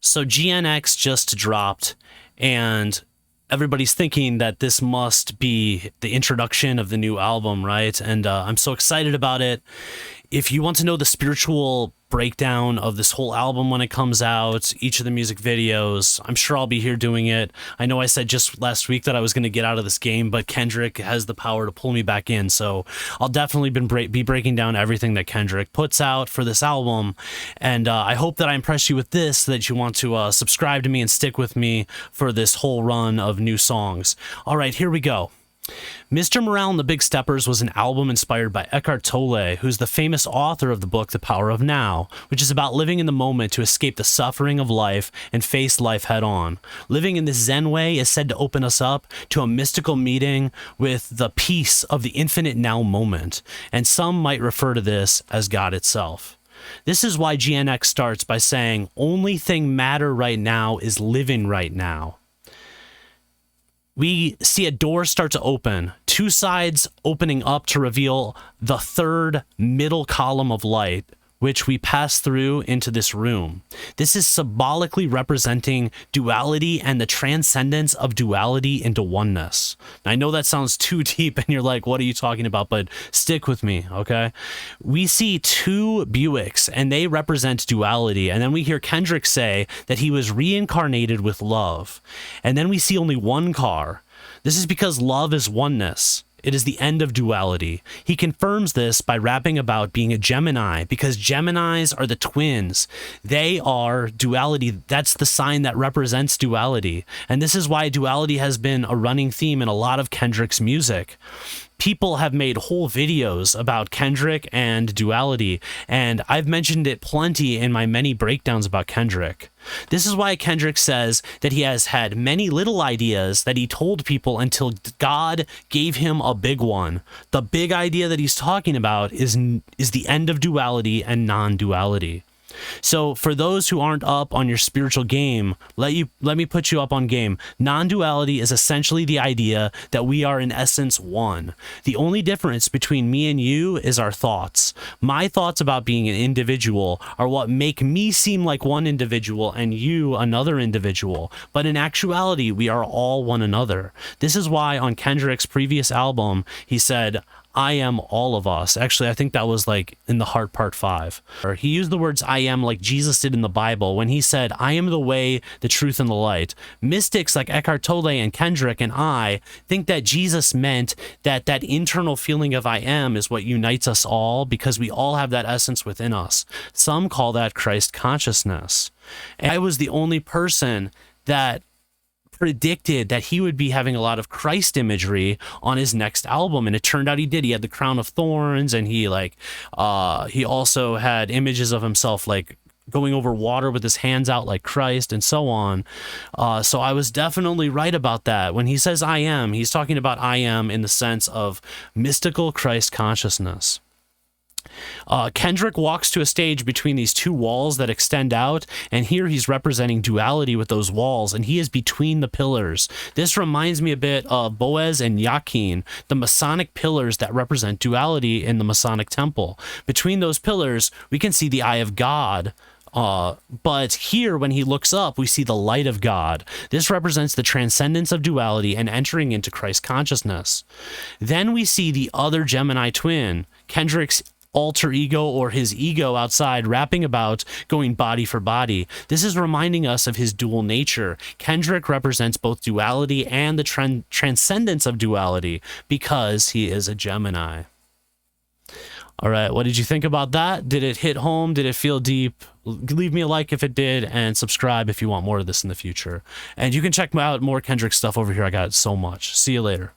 So GNX just dropped, and everybody's thinking that this must be the introduction of the new album, right? And I'm so excited about it. If you want to know the spiritual breakdown of this whole album when it comes out, each of the music videos, I'm sure I'll be here doing it. I know I said just last week that I was going to get out of this game, but Kendrick has the power to pull me back in. So I'll definitely be breaking down everything that Kendrick puts out for this album. And I hope that I impress you with this, so that you want to subscribe to me and stick with me for this whole run of new songs. All right, here we go. Mr. Morale and the Big Steppers was an album inspired by Eckhart Tolle, who's the famous author of the book The Power of Now, which is about living in the moment to escape the suffering of life and face life head on. Living in this Zen way is said to open us up to a mystical meeting with the peace of the infinite now moment, and some might refer to this as God itself. This is why GNX starts by saying, only thing matter right now is living right now. We see a door start to open, two sides opening up to reveal the third middle column of light, which we pass through into this room. This is symbolically representing duality and the transcendence of duality into oneness. Now, I know that sounds too deep and you're like, what are you talking about? But stick with me, okay? We see two Buicks and they represent duality. And then we hear Kendrick say that he was reincarnated with love. And then we see only one car. This is because love is oneness. It is the end of duality. He confirms this by rapping about being a Gemini, because Geminis are the twins. They are duality. That's the sign that represents duality. And this is why duality has been a running theme in a lot of Kendrick's music. People have made whole videos about Kendrick and duality, and I've mentioned it plenty in my many breakdowns about Kendrick. This is why Kendrick says that he has had many little ideas that he told people until God gave him a big one. The big idea that he's talking about is the end of duality and non-duality. So for those who aren't up on your spiritual game, let me put you up on game. Non-duality is essentially the idea that we are in essence one. The only difference between me and you is our thoughts. My thoughts about being an individual are what make me seem like one individual and you another individual. But in actuality, we are all one another. This is why on Kendrick's previous album, he said, I am all of us. Actually, I think that was like in the Heart Part 5. Or he used the words I am like Jesus did in the Bible when he said, I am the way, the truth, and the light. Mystics like Eckhart Tolle and Kendrick and I think that Jesus meant that that internal feeling of I am is what unites us all, because we all have that essence within us. Some call that Christ consciousness. And I was the only person that predicted that he would be having a lot of Christ imagery on his next album, and it turned out he did. He had the crown of thorns, and he also had images of himself like going over water with his hands out like Christ and so on. So I was definitely right about that. When he says I am, he's talking about I am in the sense of mystical Christ consciousness. Kendrick walks to a stage between these two walls that extend out, and here he's representing duality with those walls, and he is between the pillars. This reminds me a bit of Boaz and Yakin, the Masonic pillars that represent duality in the Masonic temple. Between those pillars, we can see the eye of God. But here, when he looks up, we see the light of God. This represents the transcendence of duality and entering into Christ consciousness. Then we see the other Gemini twin, Kendrick's alter ego, or his ego outside, rapping about going body for body. This is reminding us of his dual nature. Kendrick represents both duality and the transcendence of duality because he is a Gemini. All right, what did you think about that? Did it hit home? Did it feel deep? Leave me a like if it did, and subscribe if you want more of this in the future. And you can check out more Kendrick stuff over here. I got so much. See you later.